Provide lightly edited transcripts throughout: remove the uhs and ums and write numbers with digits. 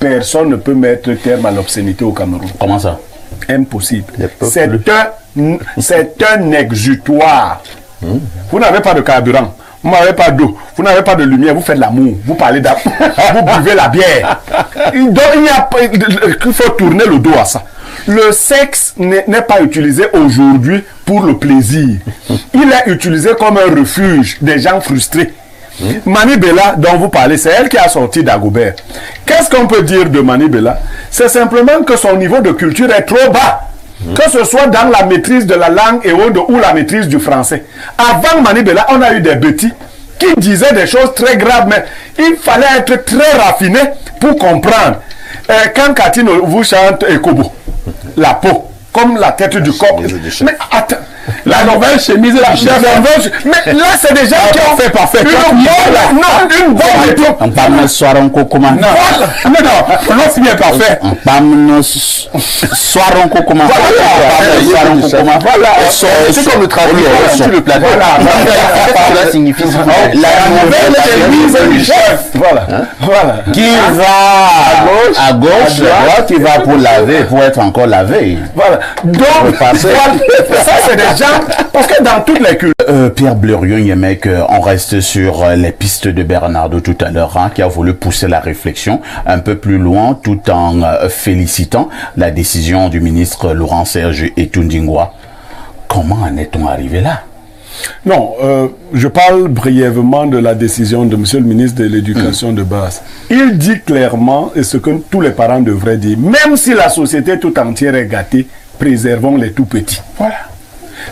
personne ne peut mettre terme à l'obscénité au Cameroun. Comment ça? Impossible. C'est un exutoire. Vous n'avez pas de carburant, vous n'avez pas d'eau, vous n'avez pas de lumière, vous faites l'amour, vous parlez d'amour, vous buvez la bière. Il faut tourner le dos à ça. Le sexe n'est pas utilisé aujourd'hui pour le plaisir. Il est utilisé comme un refuge des gens frustrés. Mani Bella, dont vous parlez, c'est elle qui a sorti Dagobert. Qu'est-ce qu'on peut dire de Mani Bella? C'est simplement que son niveau de culture est trop bas. Que ce soit dans la maîtrise de la langue et ou la maîtrise du français. Avant Mani Bella, on a eu des petits qui disaient des choses très graves, mais il fallait être très raffiné pour comprendre. Quand Catine vous chante Ekobo, la peau, comme la tête du coq. Mais attends, la nouvelle chemise, la chef, mais là c'est des gens qui ont fait parfait. Une bonne réponse. On parle de soiron kokoma. Non, non, c'est bien parfait. On parle de soiron kokoma. Voilà, c'est comme le travail sur le plateau. Cela signifie la nouvelle chemise du chef. Voilà, voilà. Qui va à gauche, à droite, qui va pour laver, pour être encore lavé. Voilà. Donc, ça c'est des gens, parce que dans toutes les cultures. Pierre Bleriot, Yemek, on reste sur les pistes de Bernardo tout à l'heure, qui a voulu pousser la réflexion un peu plus loin tout en félicitant la décision du ministre Laurent Serge Etundingwa. Comment en est-on arrivé là? Non, je parle brièvement de la décision de monsieur le ministre de l'Éducation de base. Il dit clairement, et ce que tous les parents devraient dire, même si la société tout entière est gâtée, préservons les tout petits. Voilà.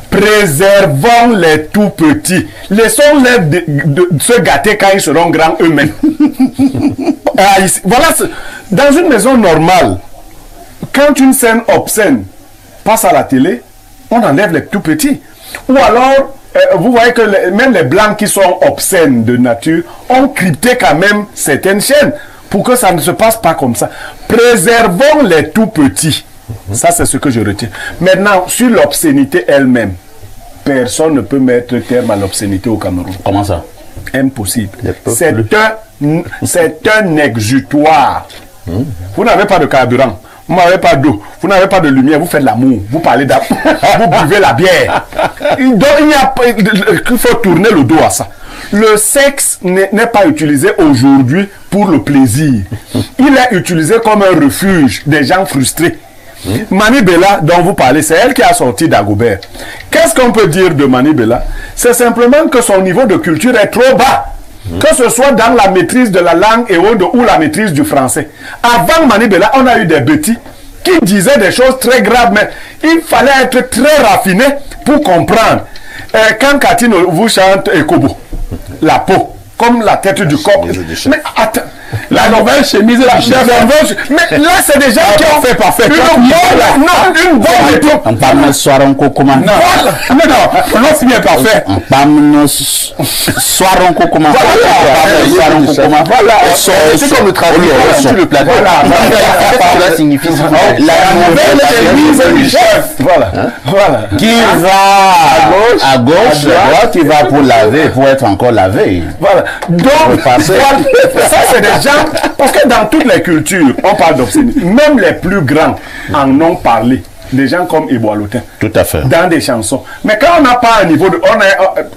Préservons les tout petits. Laissons-les se gâter quand ils seront grands eux-mêmes. Voilà, dans une maison normale, quand une scène obscène passe à la télé, on enlève les tout petits. Ou alors, vous voyez que même les blancs qui sont obscènes de nature ont crypté quand même certaines chaînes pour que ça ne se passe pas comme ça. Préservons les tout petits. Ça, c'est ce que je retiens. Maintenant, sur l'obscénité elle-même, personne ne peut mettre terme à l'obscénité au Cameroun. Comment ça? Impossible. C'est un exutoire. Vous n'avez pas de carburant, vous n'avez pas d'eau, vous n'avez pas de lumière, vous faites l'amour, vous parlez d'amour, vous buvez la bière. Il faut tourner le dos à ça. Le sexe n'est pas utilisé aujourd'hui pour le plaisir. Il est utilisé comme un refuge des gens frustrés. Mani Bella, dont vous parlez, c'est elle qui a sorti Dagobert. Qu'est-ce qu'on peut dire de Mani Bella? C'est simplement que son niveau de culture est trop bas. Que ce soit dans la maîtrise de la langue et ou la maîtrise du français. Avant Mani Bella, on a eu des petits qui disaient des choses très graves, mais il fallait être très raffiné pour comprendre. Quand Catine vous chante Ekobo, la peau, comme la tête du coq. Mais attends, la nouvelle chemise, la chef, mais là c'est des gens qui ont fait parfait. Une bonne réponse. On parle de soiron kokoma. Non, non, c'est bien parfait. On parle de soiron kokoma. Voilà, c'est comme le travail sur le plateau. Cela signifie la nouvelle chemise du chef. Voilà, voilà. Qui va à gauche, à droite, qui va pour laver, pour être encore lavé. Voilà. Donc, ça c'est des gens, parce que dans toutes les cultures, on parle d'obscénité. Même les plus grands en ont parlé. Des gens comme Eboalotin. Tout à fait. Dans des chansons. Mais quand on n'a pas un niveau de...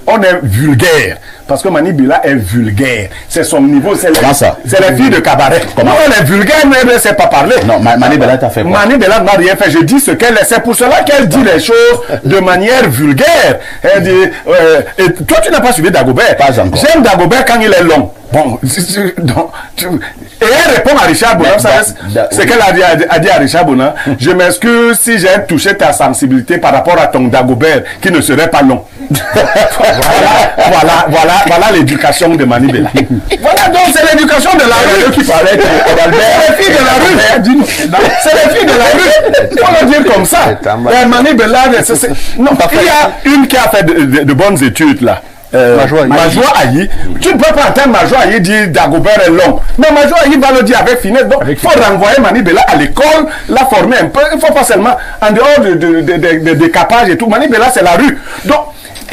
On est vulgaire. Parce que Mani Bella est vulgaire. C'est son niveau. C'est les filles de cabaret. Comment on est vulgaire, mais elle ne sait pas parler. Non, Mani Bella t'a fait quoi? Mani Bella n'a rien fait. Je dis ce qu'elle est. C'est pour cela qu'elle dit les choses de manière vulgaire. Elle dit... et toi, tu n'as pas suivi Dagobert. Pas encore. J'aime Dagobert quand il est long. Bon, et elle répond à Richard Bonan, c'est qu'elle a dit à Richard Bonan, je m'excuse si j'ai touché ta sensibilité par rapport à ton Dagobert qui ne serait pas long. voilà l'éducation de Mani Bella. Voilà, donc c'est l'éducation de la rue qui parlait. C'est les filles de la rue. C'est les filles de la rue. Il faut le dire comme ça. Mani Bella, non, il y a une qui a fait de bonnes études là. Majwa Ayi, tu ne peux pas entendre Majwa Ayi dire Dagobert est long. Mais Majwa Ayi va le dire avec finesse. Donc, il faut renvoyer Mani Bella à l'école, la former un peu. Il ne faut pas seulement, en dehors de décapage et tout. Mani Bella, c'est la rue. Donc,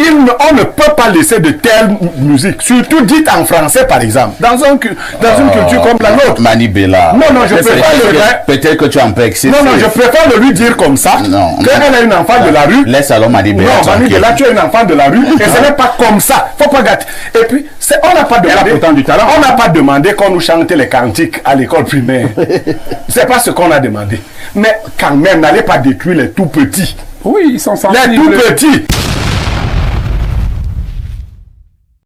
on ne peut pas laisser de telle musique, surtout dite en français par exemple, dans une culture comme la nôtre. Mani Bella. Non, je préfère peut-être que tu en peux exciter. Non, je préfère le lui dire comme ça, qu'elle est une enfant de la rue. Laisse alors Mani Bella. Non, Mani Bella, tu es une enfant de la rue, et ce n'est pas comme ça. Faut pas gâter. Et puis, on n'a pas demandé. Pourtant du talent. On n'a pas demandé qu'on nous chante les cantiques à l'école primaire. C'est pas ce qu'on a demandé. Mais quand même, n'allez pas détruire les tout petits. Oui, ils sont sensibles. Les tout petits.